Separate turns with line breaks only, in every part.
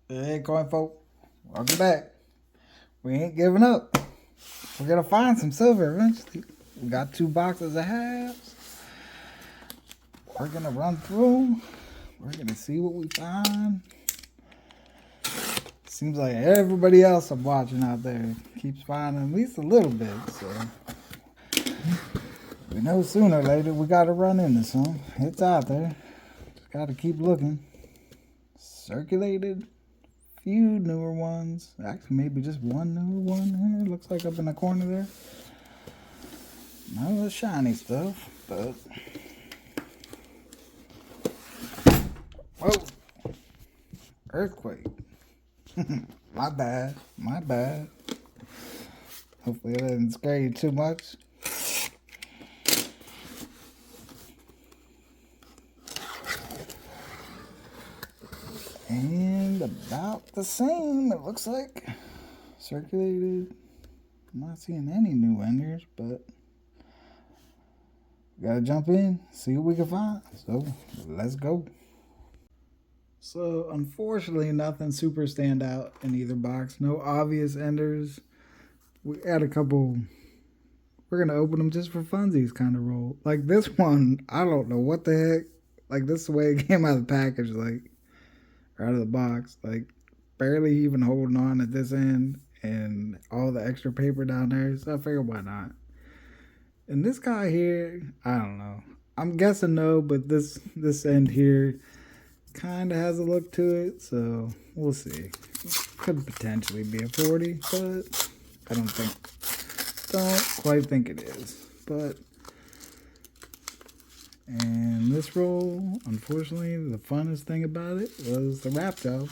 Hey, coin folk, welcome back. We ain't giving up. We're gonna find some silver eventually. We got 2 boxes of halves. We're gonna run through. We're gonna see what we find. Seems like everybody else I'm watching out there keeps finding at least a little bit. So we know sooner or later we gotta run into some. It's out there. Just gotta keep looking. Circulated. Few newer ones. Actually, maybe just one newer one here. Looks like up in the corner there. None of the shiny stuff, but whoa, earthquake. My bad. My bad. Hopefully it doesn't scare you too much. And about the same, it looks like. Circulated. I'm not seeing any new enders, but we gotta jump in, see what we can find. So let's go. So unfortunately, nothing super stand out in either box. No obvious enders. We had a couple. We're gonna open them just for funsies, kind of roll. Like this one, I don't know what the heck. Like this is the way it came out of the package, like or out of the box, like barely even holding on at this end, and all the extra paper down there. So I figured why not. And this guy here, I don't know. I'm guessing no, but this end here kind of has a look to it, so we'll see. Could potentially be a 40, but I don't quite think it is. But and this roll, unfortunately, the funnest thing about it was the wrap though.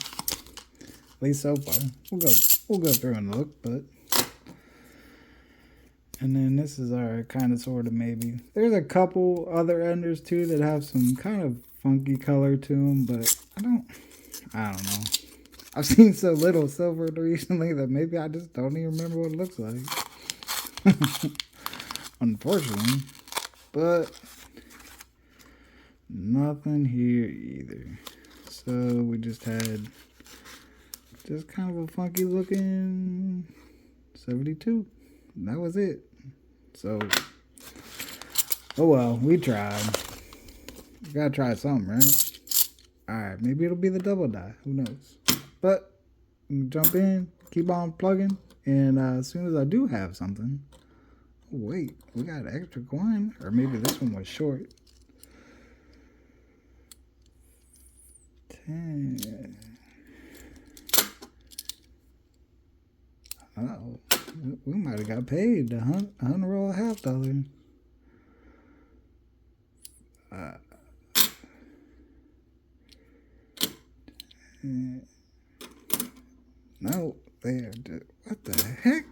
At least so far. We'll go through and look, but and then this is our kind of sort of maybe. There's a couple other enders too that have some kind of funky color to them, but I don't know. I've seen so little silver recently that maybe I just don't even remember what it looks like. Unfortunately, but nothing here either. So we just had just kind of a funky looking 72. And that was it. So, oh well, we tried. You gotta try something, right? Alright, maybe it'll be the double die. Who knows? But jump in, keep on plugging, and as soon as I do have something, oh, wait, we got an extra coin, or maybe this one was short. 10. Oh, we might have got paid $100 roll $half. No, there. What the heck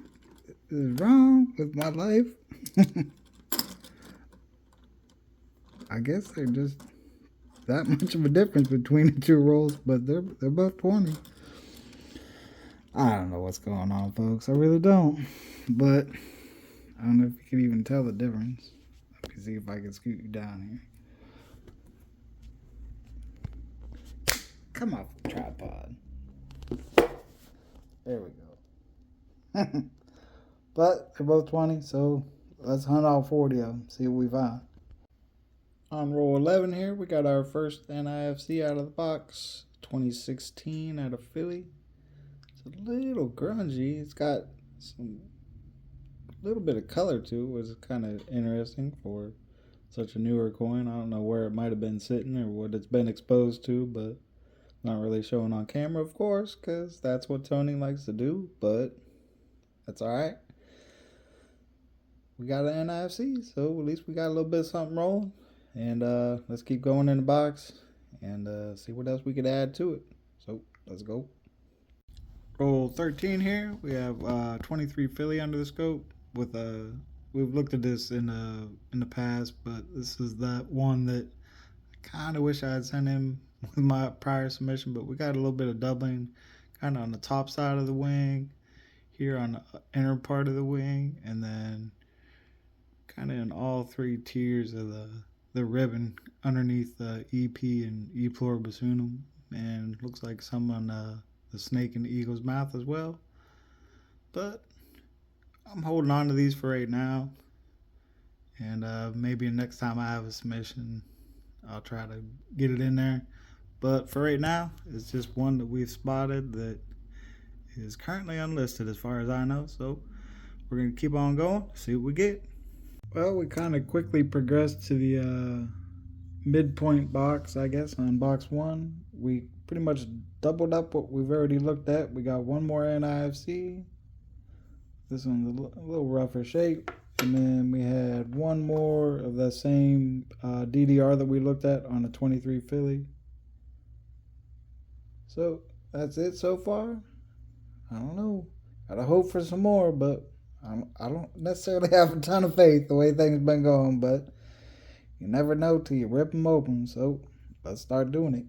is wrong with my life? I guess they're just that much of a difference between the two rolls, but they're both 20. I don't know what's going on, folks. I really don't. But I don't know if you can even tell the difference. Let me see if I can scoot you down here. Come off the tripod. There we go. But they're both 20, so let's hunt all 40 of them, see what we find. On roll 11 here, we got our first NIFC out of the box. 2016 out of Philly. It's a little grungy. It's got some little bit of color to it, which is kind of interesting for such a newer coin. I don't know where it might have been sitting or what it's been exposed to, but not really showing on camera, of course, because that's what Tony likes to do, but that's all right. We got an NIFC, so at least we got a little bit of something rolling. And let's keep going in the box and see what else we could add to it. So let's go. Roll 13 here. We have 23 Philly under the scope. With we've looked at this in the past, but this is that one that I kind of wish I had sent him with my prior submission. But we got a little bit of doubling, kind of on the top side of the wing, here on the inner part of the wing, and then kind of in all three tiers of the ribbon underneath the EP and E pluribus unum, and looks like some on the snake in the eagle's mouth as well. But I'm holding on to these for right now. And maybe next time I have a submission, I'll try to get it in there. But for right now, it's just one that we've spotted that is currently unlisted as far as I know. So we're going to keep on going, see what we get. Well, we kind of quickly progressed to the midpoint box, I guess, on box one. We pretty much doubled up what we've already looked at. We got one more NIFC. This one's a little rougher shape. And then we had one more of that same DDR that we looked at on a 23 Philly. So that's it so far. I don't know. Gotta hope for some more, but I don't necessarily have a ton of faith the way things been going, but you never know till you rip them open. So let's start doing it.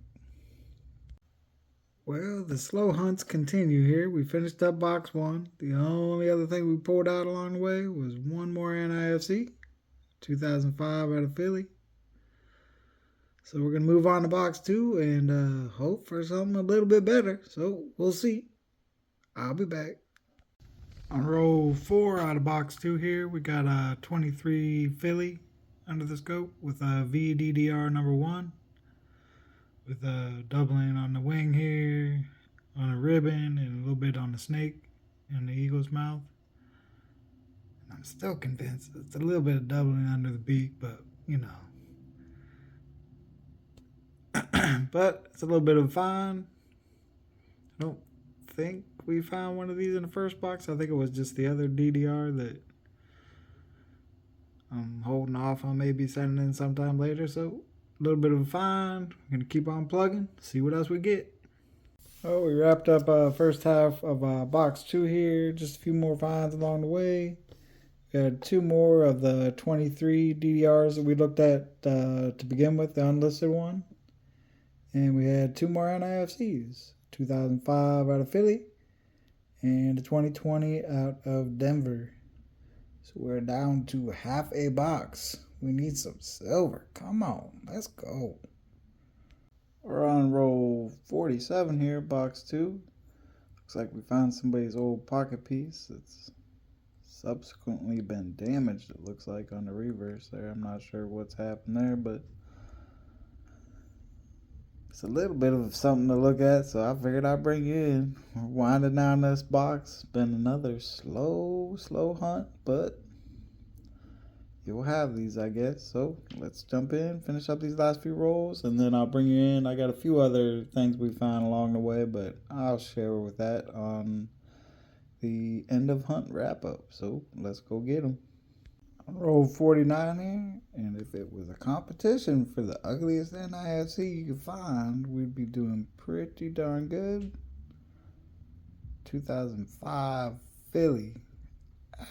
Well, the slow hunts continue here. We finished up box one. The only other thing we pulled out along the way was one more NIFC, 2005 out of Philly. So we're going to move on to box two and hope for something a little bit better. So we'll see. I'll be back. On roll 4 out of box 2 here, we got a 23 Philly under the scope with a VDDR number 1. With a doubling on the wing here, on a ribbon, and a little bit on the snake and the eagle's mouth. And I'm still convinced it's a little bit of doubling under the beak, but you know. But it's a little bit of fun. I don't think we found one of these in the first box. I think it was just the other DDR that I'm holding off on maybe sending in sometime later. So a little bit of a find. We're going to keep on plugging, see what else we get. Oh, we wrapped up first half of box 2 here. Just a few more finds along the way. We had 2 more of the 23 DDRs that we looked at to begin with, the unlisted one. And we had 2 more NIFCs, 2005 out of Philly and a 2020 out of Denver. So we're down to half a box. We need some silver. Come on, let's go. We're on roll 47 here, box 2. Looks like we found somebody's old pocket piece that's subsequently been damaged, it looks like, on the reverse there. I'm not sure what's happened there, but it's a little bit of something to look at, so I figured I'd bring you in. We're winding down this box. It's been another slow hunt, but you'll have these, I guess. So let's jump in, finish up these last few rolls, and then I'll bring you in. I got a few other things we found along the way, but I'll share with that on the end of hunt wrap up. So let's go get them. On roll 49 here, and if it was a competition for the ugliest NIFC you could find, we'd be doing pretty darn good. 2005 Philly,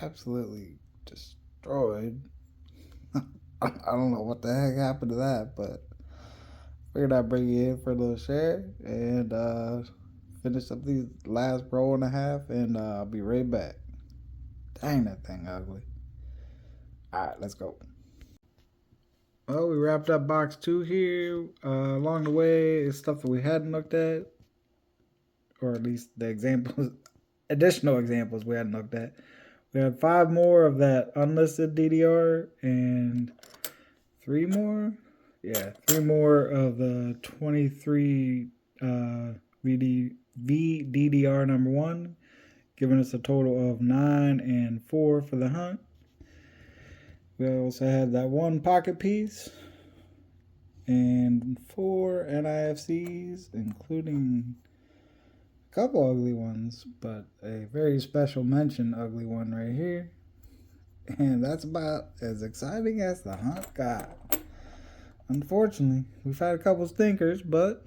absolutely destroyed. I don't know what the heck happened to that, but figured I'd bring you in for a little share and finish up these last roll and a half, and I'll be right back. Dang, that thing ugly. Alright, let's go. Well, we wrapped up box 2 here. Along the way is stuff that we hadn't looked at, or at least the examples, additional examples we hadn't looked at. We had 5 more of that unlisted DDR and 3 more. Yeah, 3 more of the 23 VDDR number 1, giving us a total of 9 and 4 for the hunt. We also had that 1 pocket piece and 4 NIFCs, including a couple ugly ones, but a very special mention ugly one right here. And that's about as exciting as the hunt got. Unfortunately, we've had a couple stinkers, but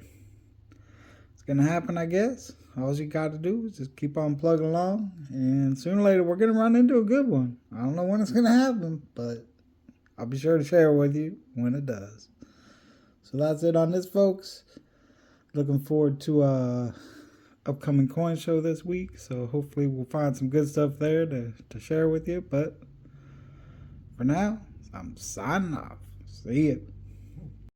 it's going to happen, I guess. All you got to do is just keep on plugging along, and sooner or later we're going to run into a good one. I don't know when it's going to happen, but I'll be sure to share it with you when it does. So that's it on this, folks. Looking forward to upcoming coin show this week, so hopefully we'll find some good stuff there to share with you. But for now, I'm signing off. See ya.